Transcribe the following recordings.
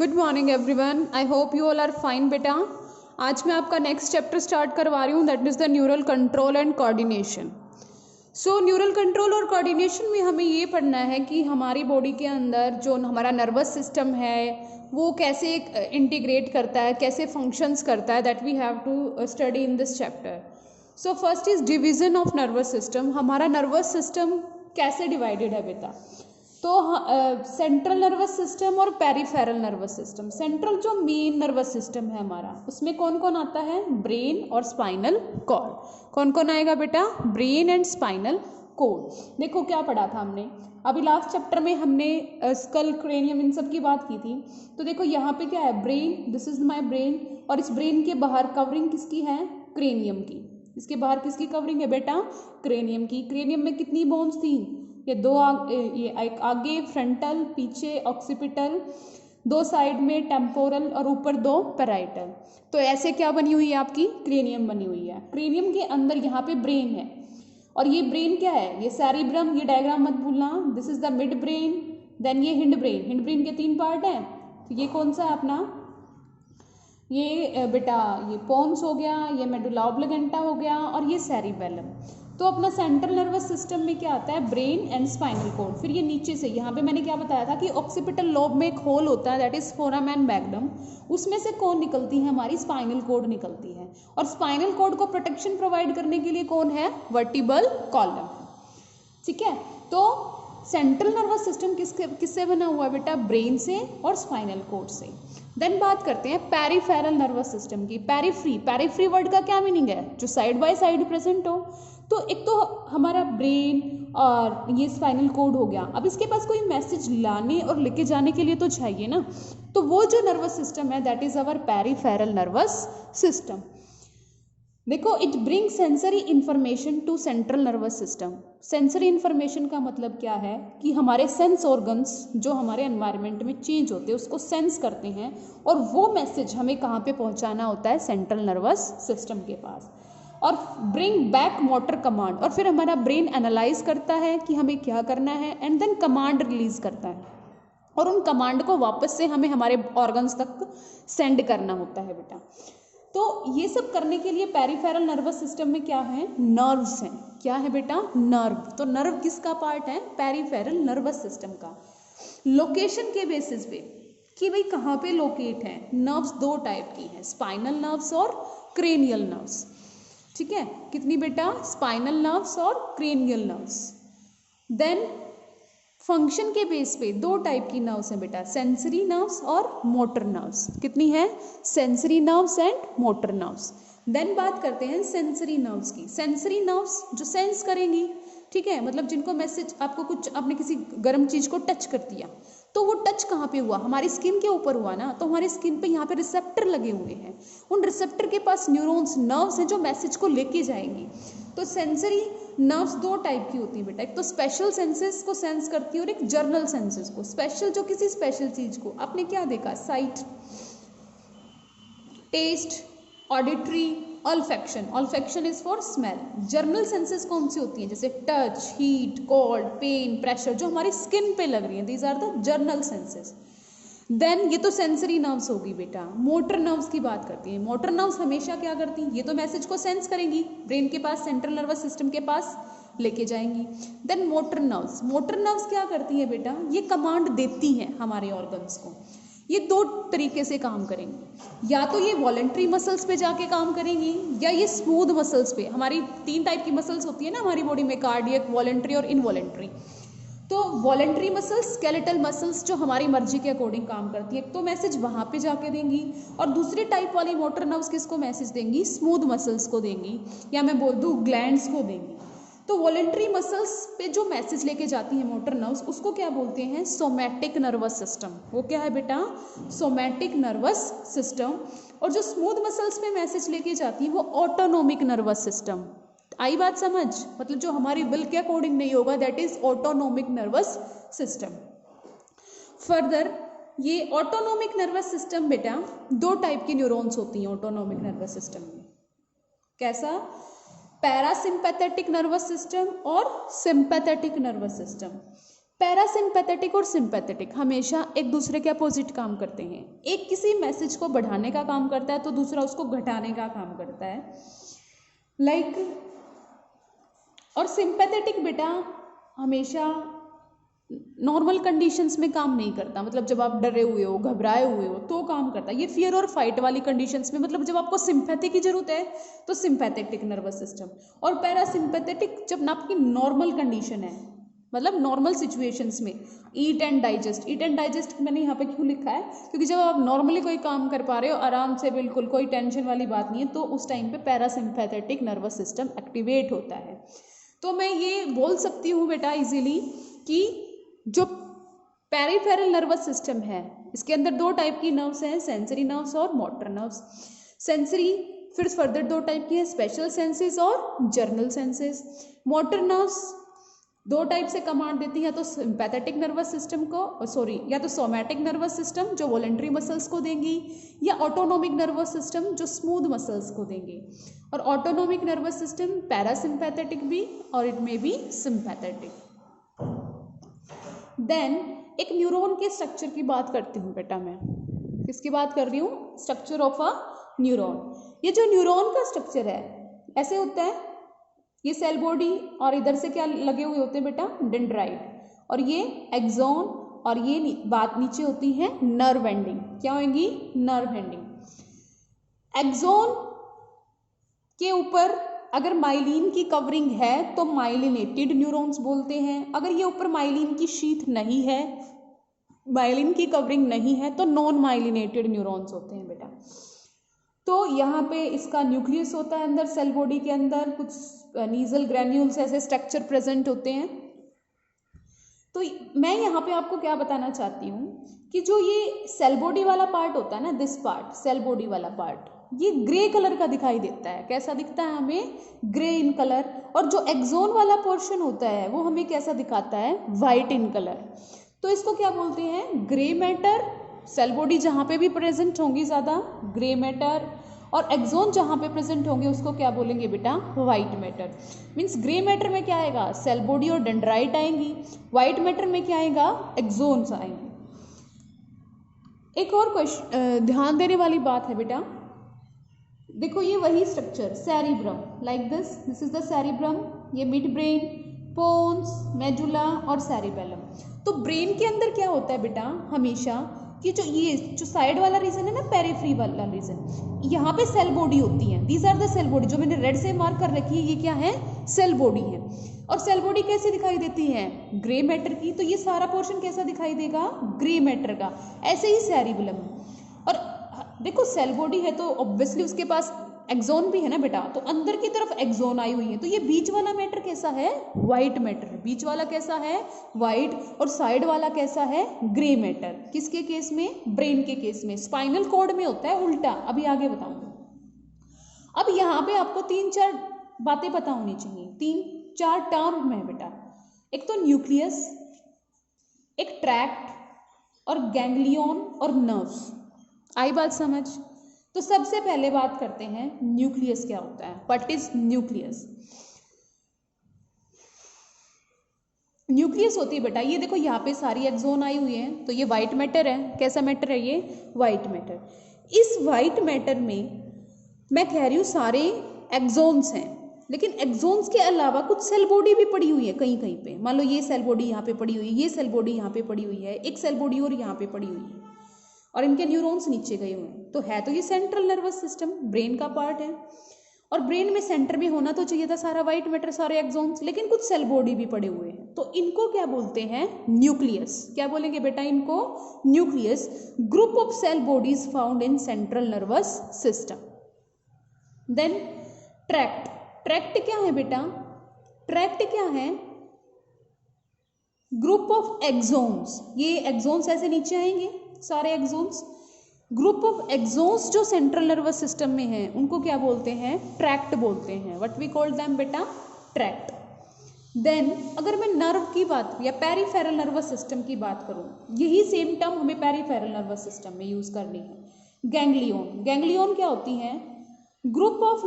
Good morning everyone, I hope you all are fine बेटा। आज मैं आपका नेक्स्ट चैप्टर स्टार्ट करवा रही हूँ, that is the neural control and coordination. So neural control और कोऑर्डिनेशन में हमें ये पढ़ना है कि हमारी बॉडी के अंदर जो हमारा नर्वस सिस्टम है वो कैसे इंटीग्रेट करता है, कैसे फंक्शंस करता है, that we have to study in this chapter. So first is division of nervous system. हमारा नर्वस सिस्टम कैसे डिवाइडेड है बेटा? तो सेंट्रल नर्वस सिस्टम और पेरिफेरल नर्वस सिस्टम। सेंट्रल जो मेन नर्वस सिस्टम है हमारा, उसमें कौन कौन आता है? ब्रेन और स्पाइनल कॉर्ड। कौन कौन आएगा बेटा? Brain and spinal cord. देखो क्या पढ़ा था हमने अभी लास्ट चैप्टर में, हमने स्कल, क्रेनियम, इन सब की बात की थी। तो देखो यहाँ पे क्या है? Brain, this is my brain, और इस ब्रेन के बाहर कवरिंग किसकी है? क्रेनियम की। इसके बाहर किसकी कवरिंग है बेटा? क्रेनियम की। क्रेनियम में कितनी बोन्स थी? ये दो ये एक आगे फ्रंटल, पीछे ऑक्सीपिटल, दो साइड में टेम्पोरल और ऊपर दो पैराइटल। तो ऐसे क्या बनी हुई है आपकी? क्रेनियम बनी हुई है। क्रेनियम के अंदर यहाँ पे ब्रेन है, और ये ब्रेन क्या है? ये सेरिब्रम, ये डायग्राम मत भूलना, this is the mid brain, then ये हिंड ब्रेन। हिंड ब्रेन के 3 पार्ट हैं। तो ये कौन सा है अपना? ये बेटा ये पोन्स हो गया, ये मेडुला ऑब्लिगेंटा हो गया, और ये सेरिबेलम। तो अपना सेंट्रल नर्वस सिस्टम में क्या आता है? Brain and spinal cord. फिर ये नीचे से, यहाँ पे मैंने क्या बताया था कि ऑक्सीपिटल लोब में एक होल होता है, दैट इज फोरामेन मैग्नम। उसमें से कौन निकलती है? हमारी स्पाइनल कॉर्ड निकलती है। और स्पाइनल कॉर्ड को प्रोटेक्शन प्रोवाइड करने के लिए कौन है? Vertebral column. ठीक है, तो सेंट्रल नर्वस सिस्टम किससे बना हुआ है बेटा? ब्रेन से और स्पाइनल कॉर्ड से। देन बात करते हैं पेरिफेरल नर्वस सिस्टम की। पेरिफ्री, पेरिफ्री वर्ड का क्या मीनिंग है? जो साइड बाय साइड प्रेजेंट हो। तो एक तो हमारा ब्रेन और ये स्पाइनल कॉर्ड हो गया। अब इसके पास कोई मैसेज लाने और लेके जाने के लिए तो चाहिए ना, तो वो जो नर्वस सिस्टम है that is our peripheral nervous system. देखो, it bring sensory information to central nervous system. Sensory information का मतलब क्या है? कि हमारे सेंस ऑर्गन्स जो हमारे एनवायरनमेंट में चेंज होते हैं उसको सेंस करते हैं, और वो मैसेज हमें कहाँ पे पहुँचाना होता है? सेंट्रल नर्वस सिस्टम के पास। और ब्रिंग बैक मोटर कमांड, और फिर हमारा ब्रेन एनालाइज करता है कि हमें क्या करना है, एंड देन कमांड रिलीज करता है, और उन कमांड को वापस से हमें हमारे ऑर्गन्स तक सेंड करना होता है बेटा। तो ये सब करने के लिए पेरिफेरल नर्वस सिस्टम में क्या है? नर्व्स हैं। क्या है बेटा? नर्व। तो नर्व किसका पार्ट है? पेरिफेरल नर्वस सिस्टम का। लोकेशन के बेसिस पे कि भाई कहाँ पे लोकेट है, नर्व्स 2 टाइप की है, स्पाइनल नर्व्स और क्रेनियल नर्व्स। ठीक है, कितनी बेटा? स्पाइनल नर्व्स और क्रेनियल नर्व्स। देन फंक्शन के बेस पे 2 टाइप की नर्व्स हैं बेटा, सेंसरी नर्व्स और मोटर नर्व्स। कितनी है? Sensory nerves and motor nerves. Then बात करते हैं सेंसरी नर्व्स की। सेंसरी नर्व्स जो सेंस करेंगी, ठीक है, मतलब जिनको मैसेज, आपको कुछ, आपने किसी गर्म चीज को टच कर दिया, तो वो टच कहाँ पे हुआ? हमारी स्किन के ऊपर हुआ ना, तो हमारी स्किन पे यहाँ पे रिसेप्टर लगे हुए हैं। उन रिसेप्टर के पास न्यूरॉन्स, नर्व्स हैं जो मैसेज को लेके जाएंगी। तो सेंसरी नर्व्स 2 टाइप की होती है बेटा, एक तो स्पेशल सेंसेस को सेंस करती है और एक जर्नल सेंसेस को। स्पेशल जो किसी स्पेशल चीज को, आपने क्या देखा? Sight, taste, auditory, olfaction. Olfaction is for smell. General senses कौन सी होती हैं? जैसे touch, heat, cold, pain, pressure, जो हमारी स्किन पे लग रही है, these are the general senses. Then ये तो सेंसरी नर्व्स होगी बेटा। मोटर नर्व्स की बात करती है। मोटर नर्व्स हमेशा क्या करती हैं? ये तो मैसेज को सेंस करेंगी, ब्रेन के पास, सेंट्रल नर्वस सिस्टम के पास लेके जाएंगी। Then motor nerves, motor nerves क्या करती है बेटा? ये कमांड देती हैं हमारे ऑर्गन्स को। ये 2 तरीके से काम करेंगी, या तो ये वॉलेंट्री मसल्स पे जाके काम करेंगी, या ये स्मूथ मसल्स पे। हमारी 3 टाइप की मसल्स होती है ना हमारी बॉडी में, कार्डियक, वॉलेंट्री और इनवॉलेंट्री। तो वॉलेंट्री मसल्स, स्केलेटल मसल्स जो हमारी मर्जी के अकॉर्डिंग काम करती है, तो मैसेज वहां पे जाके देंगी। और दूसरी टाइप वाली मोटर नर्व्स किसको मैसेज देंगी? स्मूथ मसल्स को देंगी, या मैं बोल दूं ग्लैंड्स को देंगी। तो वॉलेंट्री मसल्स पे जो मैसेज लेके जाती है मोटर नर्व्स, उसको क्या बोलते हैं? Somatic nervous system. वो क्या है बेटा? Somatic nervous system. और जो स्मूथ मसल्स पे मैसेज लेके जाती है वो ऑटोनोमिक नर्वस सिस्टम। आई बात समझ? मतलब जो हमारी विल के अकॉर्डिंग नहीं होगा, that is autonomic nervous system. Further ये ऑटोनोमिक नर्वस सिस्टम बेटा 2 टाइप की न्यूरॉन्स होती हैं ऑटोनोमिक नर्वस सिस्टम में। कैसा? पैरासिम्पैथेटिक नर्वस सिस्टम और सिंपैथेटिक नर्वस सिस्टम। पैरासिम्पैथेटिक और सिंपैथेटिक हमेशा एक दूसरे के अपोजिट काम करते हैं। एक किसी मैसेज को बढ़ाने का काम करता है तो दूसरा उसको घटाने का काम करता है। लाइक और सिंपैथेटिक बेटा हमेशा नॉर्मल कंडीशंस में काम नहीं करता, मतलब जब आप डरे हुए हो, घबराए हुए हो तो काम करता है। ये फियर और फाइट वाली कंडीशंस में, मतलब जब आपको सिंपैथी की जरूरत है तो सिंपैथेटिक नर्वस सिस्टम, और पैरासिम्पैथेटिक जब ना आपकी नॉर्मल कंडीशन है, मतलब नॉर्मल सिचुएशंस में। ईट एंड डाइजेस्ट मैंने यहाँ पे क्यों लिखा है, क्योंकि जब आप नॉर्मली कोई काम कर पा रहे हो आराम से, बिल्कुल कोई टेंशन वाली बात नहीं है, तो उस टाइम पे पैरासिम्पैथेटिक नर्वस सिस्टम एक्टिवेट होता है। तो मैं ये बोल सकती हूँ बेटा इजीली कि जो पेरिफेरल नर्वस सिस्टम है इसके अंदर दो टाइप की नर्व्स हैं, सेंसरी नर्व्स और मोटर नर्व्स। सेंसरी फिर फर्दर दो टाइप की है, स्पेशल सेंसेस और जर्नल सेंसेस। मोटर नर्व्स दो टाइप से कमांड देती है, तो सिंपैथेटिक नर्वस सिस्टम को या तो सोमैटिक नर्वस सिस्टम जो वॉलेंट्री मसल्स को देंगी, या ऑटोनोमिक नर्वस सिस्टम जो स्मूथ मसल्स को देंगे। और ऑटोनोमिक नर्वस सिस्टम पैरासिम्पैथेटिक भी और इट में भी सिंपैथेटिक। देन एक न्यूरॉन के स्ट्रक्चर की बात करती हूँ बेटा, मैं किसकी बात कर रही हूँ, स्ट्रक्चर ऑफ अ न्यूरॉन। ये जो न्यूरॉन का स्ट्रक्चर है ऐसे होता है, ये सेल बॉडी और इधर से क्या लगे हुए होते हैं बेटा, डेंड्राइट, और ये एक्सॉन, और ये बात नीचे होती है नर्व एंडिंग। क्या होगी, नर्व एंडिंग। एक्सॉन के ऊपर अगर माइलिन की कवरिंग है तो माइलिनेटेड न्यूरॉन्स बोलते हैं। अगर ये ऊपर माइलिन की शीथ नहीं है, माइलिन की कवरिंग नहीं है, तो नॉन माइलिनेटेड न्यूरॉन्स होते हैं बेटा। तो यहाँ पे इसका न्यूक्लियस होता है अंदर, सेल बॉडी के अंदर कुछ नीजल ग्रैन्यूल्स ऐसे स्ट्रक्चर प्रेजेंट होते हैं। तो मैं यहाँ पे आपको क्या बताना चाहती हूँ कि जो ये सेल बॉडी वाला पार्ट होता है ना, दिस पार्ट, सेल बॉडी वाला पार्ट, ये ग्रे कलर का दिखाई देता है। कैसा दिखता है हमें, ग्रे इन कलर। और जो एक्सोन वाला पोर्शन होता है वो हमें कैसा दिखाता है, वाइट इन कलर। तो इसको क्या बोलते हैं, ग्रे मैटर। सेल बॉडी जहाँ पे भी प्रेजेंट होंगी ज़्यादा ग्रे मैटर, और एक्सोन जहाँ पे प्रेजेंट होंगे उसको क्या बोलेंगे बेटा, white matter. Means grey matter में क्या आएगा, सेल बॉडी और डेंड्राइट आएंगी। वाइट मैटर में क्या आएगा, एक्सोन्स आएंगे। एक और क्वेश्चन ध्यान देने वाली बात है बेटा, देखो ये वही structure cerebrum, like this is the cerebrum, ये मिड ब्रेन, पोन्स, मेडुला और सेरिबेलम। तो ब्रेन के अंदर क्या होता है बेटा हमेशा कि जो साइड वाला रीजन है ना, पेरिफेरी वाला रीजन, यहाँ पे सेल बॉडी होती है। These are the cell body, जो मैंने रेड से मार्क कर रखी है ये क्या है, सेल बॉडी है। और सेल बॉडी कैसे दिखाई देती है, ग्रे मैटर की। तो ये सारा पोर्शन कैसा दिखाई देगा, ग्रे मैटर का। ऐसे ही सेरिबेलम। और देखो सेल बॉडी है तो ऑब्वियसली उसके पास एक्सोन भी है ना बेटा, तो अंदर की तरफ एक्सोन आई हुई है। तो ये बीच वाला मैटर कैसा है, वाइट मैटर। बीच वाला कैसा है, वाइट, और साइड वाला कैसा है, ग्रे मैटर। किसके केस में, ब्रेन के केस में। स्पाइनल कॉर्ड में होता है उल्टा, अभी आगे बताऊंगा। अब यहाँ पे आपको 3-4 बातें पता होनी चाहिए, 3-4 टर्म है बेटा। एक तो न्यूक्लियस, एक ट्रैक्ट, और गैंग्लियन और नर्व्स। आई बात समझ। तो सबसे पहले बात करते हैं न्यूक्लियस क्या होता है, व्हाट इज न्यूक्लियस। न्यूक्लियस होती है बेटा, ये देखो यहाँ पे सारी एक्सोन आई हुई है, तो ये वाइट मैटर है। कैसा मैटर है ये, वाइट मैटर। इस वाइट मैटर में मैं कह रही हूँ सारे एक्सोन्स हैं, लेकिन एक्सोन्स के अलावा कुछ सेल बॉडी भी पड़ी हुई है कहीं कहीं पे। मान लो ये सेल बॉडी यहाँ पे पड़ी हुई है, ये सेल बॉडी यहाँ पे पड़ी हुई है, एक सेल बॉडी और यहाँ पे पड़ी हुई है, और इनके न्यूरॉन्स नीचे गए हुए हैं। तो है तो ये सेंट्रल नर्वस सिस्टम, ब्रेन का पार्ट है। और ब्रेन में सेंटर में होना तो चाहिए था सारा वाइट मैटर, सारे एक्सोन्स, लेकिन कुछ सेल बॉडी भी पड़े हुए हैं। तो इनको क्या बोलते हैं, न्यूक्लियस। क्या बोलेंगे बेटा इनको, nucleus. Group of cell bodies found in central nervous system. Then tract. Tract क्या है बेटा, ट्रैक्ट क्या है, ग्रुप ऑफ एक्सोन्स। ये एक्सोन्स ऐसे नीचे आएंगे सारे एक्सोन्स। ग्रुप ऑफ एक्सोन्स जो सेंट्रल नर्वस सिस्टम में है उनको क्या बोलते हैं, ट्रैक्ट बोलते हैं। व्हाट वी कॉल देम बेटा, ट्रैक्ट। देन अगर मैं नर्व की बात या पेरिफेरल नर्वस सिस्टम की बात करूं, यही सेम टर्म हमें पेरिफेरल नर्वस सिस्टम में यूज करनी है। गैंग्लियन। गैंग्लियन क्या होती है, ग्रुप ऑफ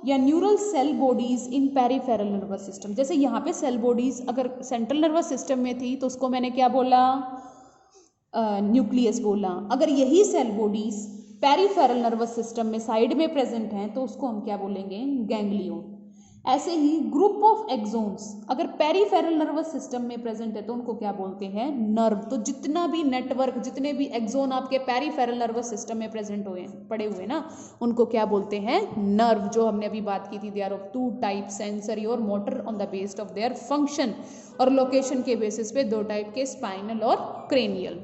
या neural cell bodies in peripheral nervous system. जैसे यहाँ पे सेल बॉडीज अगर सेंट्रल नर्वस सिस्टम में थी तो उसको मैंने क्या बोला, न्यूक्लियस बोला। अगर यही cell bodies peripheral nervous system में साइड में प्रेजेंट हैं तो उसको हम क्या बोलेंगे, गैंग्लियन। ऐसे ही ग्रुप ऑफ एक्सोन्स अगर पेरिफेरल नर्वस सिस्टम में प्रेजेंट है तो उनको क्या बोलते हैं, नर्व। तो जितना भी नेटवर्क, जितने भी एक्सोन आपके पेरिफेरल नर्वस सिस्टम में प्रेजेंट हुए पड़े हुए ना, उनको क्या बोलते हैं, नर्व। जो हमने अभी बात की थी, they are of two type, sensory और motor, on the based of their function, और लोकेशन के बेसिस पे दो टाइप के, स्पाइनल और क्रेनियल।